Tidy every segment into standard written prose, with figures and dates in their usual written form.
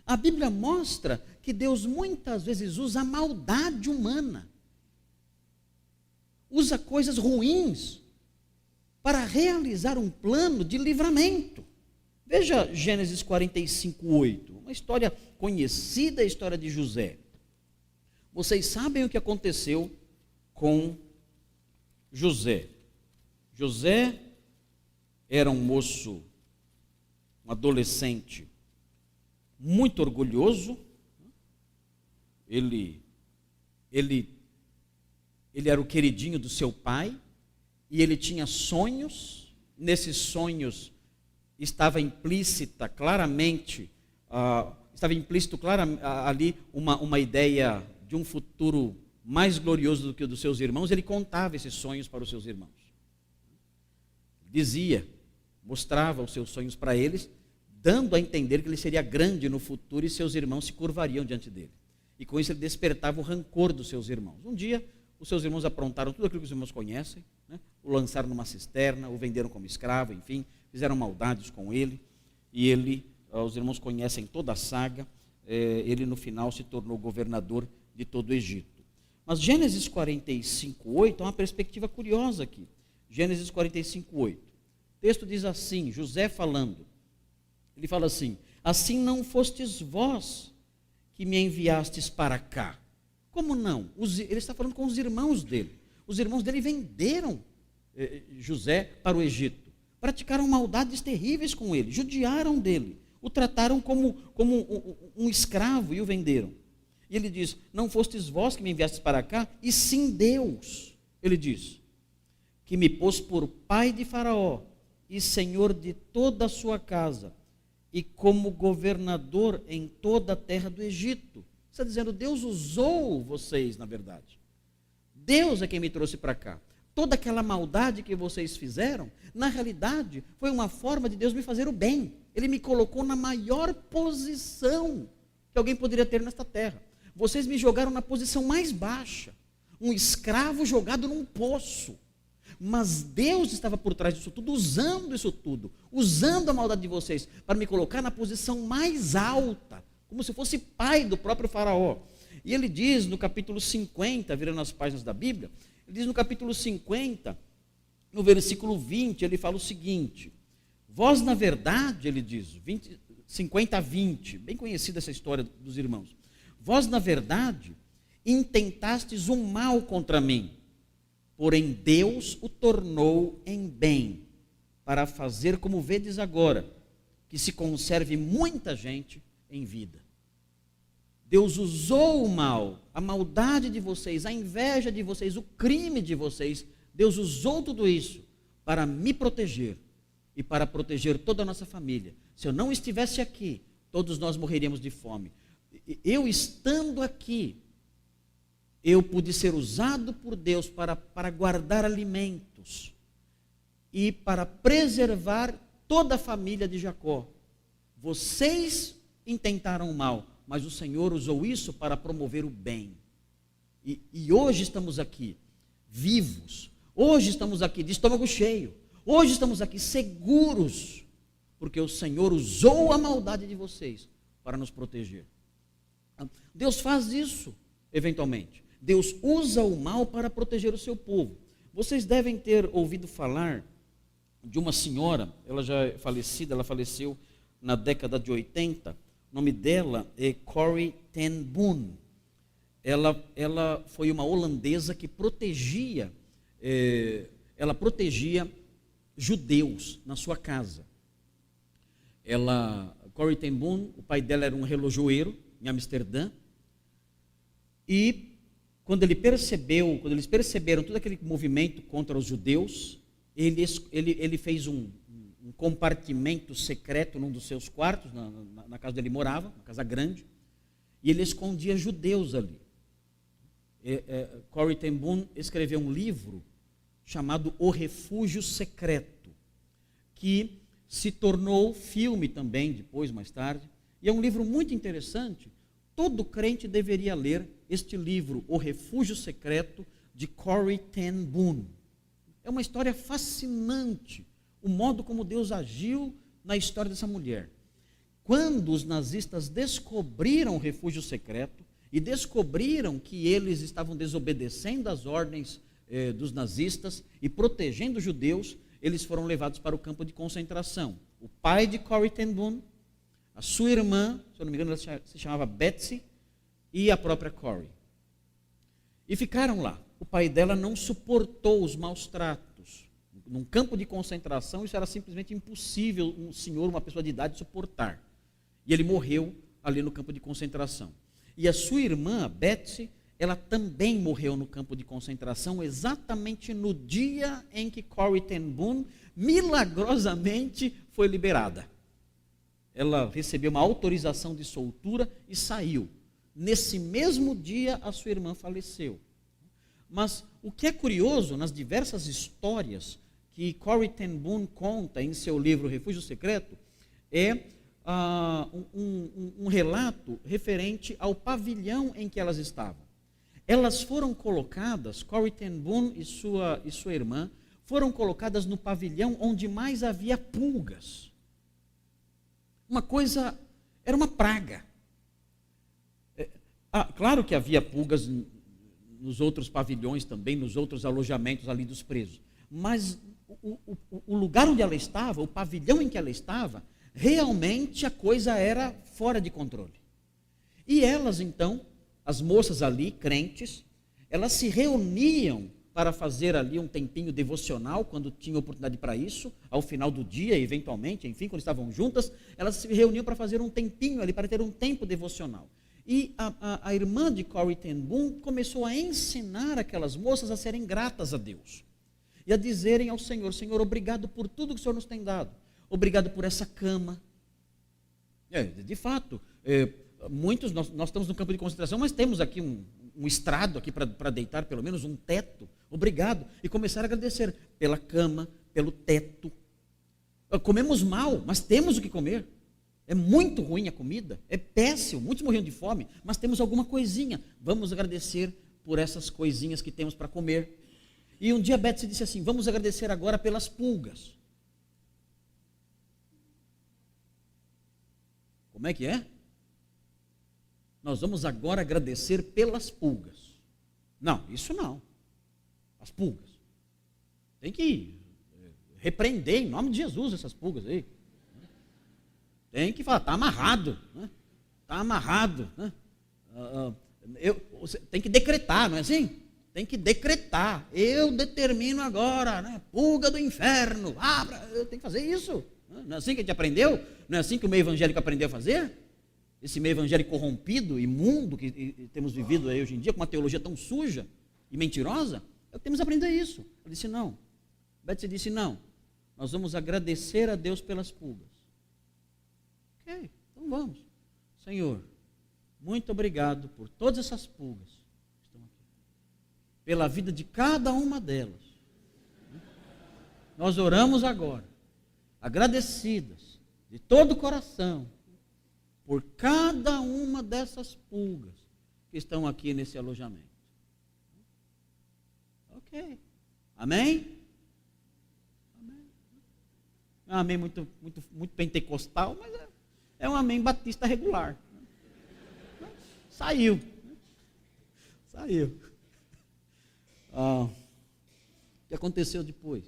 A Bíblia mostra que Deus muitas vezes usa a maldade humana, usa coisas ruins para realizar um plano de livramento. Veja Gênesis 45:8, uma história conhecida, a história de José. Vocês sabem o que aconteceu com José. José era um moço, um adolescente muito orgulhoso. Ele era o queridinho do seu pai e ele tinha sonhos. Nesses sonhos estava implícito claramente ali uma ideia de um futuro mais glorioso do que o dos seus irmãos. Ele contava esses sonhos para os seus irmãos. Dizia, mostrava os seus sonhos para eles, dando a entender que ele seria grande no futuro e seus irmãos se curvariam diante dele. E com isso ele despertava o rancor dos seus irmãos. Um dia, os seus irmãos aprontaram tudo aquilo que os irmãos conhecem, né? O lançaram numa cisterna, o venderam como escravo, enfim, fizeram maldades com ele. E os irmãos conhecem toda a saga, ele no final se tornou governador de todo o Egito. Mas Gênesis 45:8 é uma perspectiva curiosa aqui. Gênesis 45:8. O texto diz assim, José falando, ele fala assim: assim não fostes vós que me enviastes para cá. Como não? Ele está falando com os irmãos dele. Os irmãos dele venderam José para o Egito. Praticaram maldades terríveis com ele, judiaram dele, o trataram como um escravo e o venderam. E ele diz, não fostes vós que me enviastes para cá, e sim Deus, ele diz, que me pôs por pai de Faraó e senhor de toda a sua casa, e como governador em toda a terra do Egito. Está dizendo, Deus usou vocês, na verdade. Deus é quem me trouxe para cá. Toda aquela maldade que vocês fizeram, na realidade, foi uma forma de Deus me fazer o bem. Ele me colocou na maior posição que alguém poderia ter nesta terra. Vocês me jogaram na posição mais baixa, um escravo jogado num poço. Mas Deus estava por trás disso tudo, usando a maldade de vocês, para me colocar na posição mais alta, como se fosse pai do próprio Faraó. E ele diz no capítulo 50, virando as páginas da Bíblia, ele diz no capítulo 50, no versículo 20, ele fala o seguinte, vós na verdade, ele diz, 50:20, bem conhecida essa história dos irmãos, vós na verdade intentastes um mal contra mim, porém Deus o tornou em bem, para fazer como vedes agora, que se conserve muita gente em vida. Deus usou o mal, a maldade de vocês, a inveja de vocês, o crime de vocês, Deus usou tudo isso para me proteger e para proteger toda a nossa família. Se eu não estivesse aqui, todos nós morreríamos de fome. Eu estando aqui, eu pude ser usado por Deus para guardar alimentos e para preservar toda a família de Jacó. Vocês intentaram o mal, mas o Senhor usou isso para promover o bem. E hoje estamos aqui, vivos. Hoje estamos aqui de estômago cheio. Hoje estamos aqui seguros, porque o Senhor usou a maldade de vocês para nos proteger. Deus faz isso, eventualmente. Deus usa o mal para proteger o seu povo. Vocês devem ter ouvido falar de uma senhora, ela já é falecida, ela faleceu na década de 80, o nome dela é Corrie ten Boom. Ela foi uma holandesa que protegia judeus na sua casa. Corrie ten Boom, o pai dela era um relojoeiro em Amsterdã, e quando eles perceberam todo aquele movimento contra os judeus, ele fez um compartimento secreto num dos seus quartos, na casa onde ele morava, uma casa grande, e ele escondia judeus ali. Corrie ten Boom escreveu um livro chamado O Refúgio Secreto, que se tornou filme também, depois, mais tarde, e é um livro muito interessante. Todo crente deveria ler este livro, O Refúgio Secreto, de Corrie ten Boom. É uma história fascinante, o modo como Deus agiu na história dessa mulher. quando os nazistas descobriram o refúgio secreto e descobriram que eles estavam desobedecendo às ordens dos nazistas e protegendo os judeus, eles foram levados para o campo de concentração. O pai de Corrie ten Boom, a sua irmã, se eu não me engano, ela se chamava Betsy, e a própria Corrie. E ficaram lá. O pai dela não suportou os maus tratos. Num campo de concentração, isso era simplesmente impossível um senhor, uma pessoa de idade, suportar. E ele morreu ali no campo de concentração. E a sua irmã, a Betsy, ela também morreu no campo de concentração, exatamente no dia em que Corrie ten Boom milagrosamente foi liberada. Ela recebeu uma autorização de soltura e saiu. Nesse mesmo dia, a sua irmã faleceu. Mas o que é curioso, nas diversas histórias que Corrie ten Boom conta em seu livro Refúgio Secreto, é um relato referente ao pavilhão em que elas estavam. Elas foram colocadas, Corrie ten Boom e sua irmã, foram colocadas no pavilhão onde mais havia pulgas. Uma coisa, era uma praga. Claro que havia pulgas nos outros pavilhões também, nos outros alojamentos ali dos presos. Mas o lugar onde ela estava, o pavilhão em que ela estava, realmente a coisa era fora de controle. E elas então, as moças ali, crentes, elas se reuniam para fazer ali um tempinho devocional, quando tinham oportunidade para isso, ao final do dia, eventualmente, enfim, quando estavam juntas, elas se reuniam para fazer um tempinho ali, para ter um tempo devocional. E a irmã de Corrie ten Boom começou a ensinar aquelas moças a serem gratas a Deus. E a dizerem ao Senhor, Senhor, obrigado por tudo que o Senhor nos tem dado. Obrigado por essa cama. De fato, muitos, nós estamos no campo de concentração, mas temos aqui um estrado aqui para deitar, pelo menos um teto. Obrigado. E começar a agradecer pela cama, pelo teto. Comemos mal, mas temos o que comer. É muito ruim a comida, é péssimo, muitos morriam de fome, mas temos alguma coisinha. Vamos agradecer por essas coisinhas que temos para comer. E um dia Betsy disse assim, vamos agradecer agora pelas pulgas. Como é que é? Nós vamos agora agradecer pelas pulgas. Não, isso não. As pulgas. Tem que repreender em nome de Jesus essas pulgas aí. Tem que falar, está amarrado. Está amarrado. Tem que decretar, não é assim? Tem que decretar. Eu determino agora, pulga do inferno. Eu tenho que fazer isso. Não é assim que a gente aprendeu? Não é assim que o meio evangélico aprendeu a fazer? Esse meio evangélico corrompido, imundo, que temos vivido aí hoje em dia, com uma teologia tão suja e mentirosa, temos que aprender isso. Eu disse não. Betsy disse não. Nós vamos agradecer a Deus pelas pulgas. Ok, então vamos. Senhor, muito obrigado por todas essas pulgas que estão aqui. Pela vida de cada uma delas. Nós oramos agora, agradecidas, de todo o coração, por cada uma dessas pulgas que estão aqui nesse alojamento. Ok. Amém? Amém. É um amém muito pentecostal, mas é um amém batista regular. Saiu. O que aconteceu depois?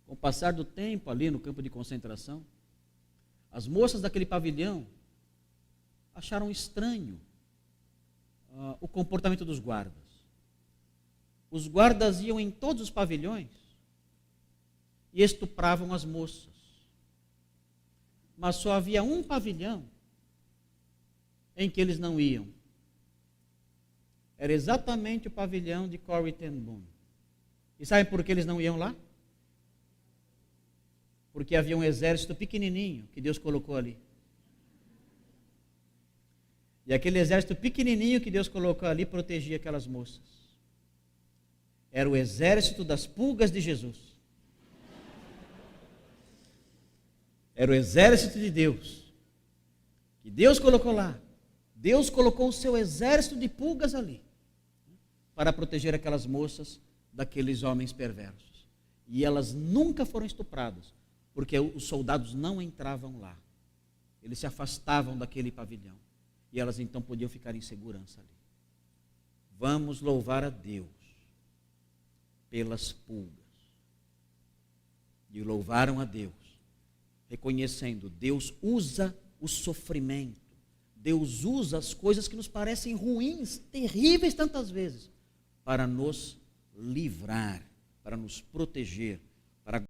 Com o passar do tempo ali no campo de concentração, as moças daquele pavilhão acharam estranho o comportamento dos guardas. Os guardas iam em todos os pavilhões e estupravam as moças. Mas só havia um pavilhão em que eles não iam. Era exatamente o pavilhão de Corrie ten Boom. E sabem por que eles não iam lá? Porque havia um exército pequenininho que Deus colocou ali. E aquele exército pequenininho que Deus colocou ali protegia aquelas moças. Era o exército das pulgas de Jesus. Era o exército de Deus, que Deus colocou lá. Deus colocou o seu exército de pulgas ali, para proteger aquelas moças daqueles homens perversos. E elas nunca foram estupradas, porque os soldados não entravam lá. eles se afastavam daquele pavilhão. E elas então podiam ficar em segurança ali. Vamos louvar a Deus pelas pulgas. E louvaram a Deus, reconhecendo, Deus usa o sofrimento, Deus usa as coisas que nos parecem ruins, terríveis tantas vezes, para nos livrar, para nos proteger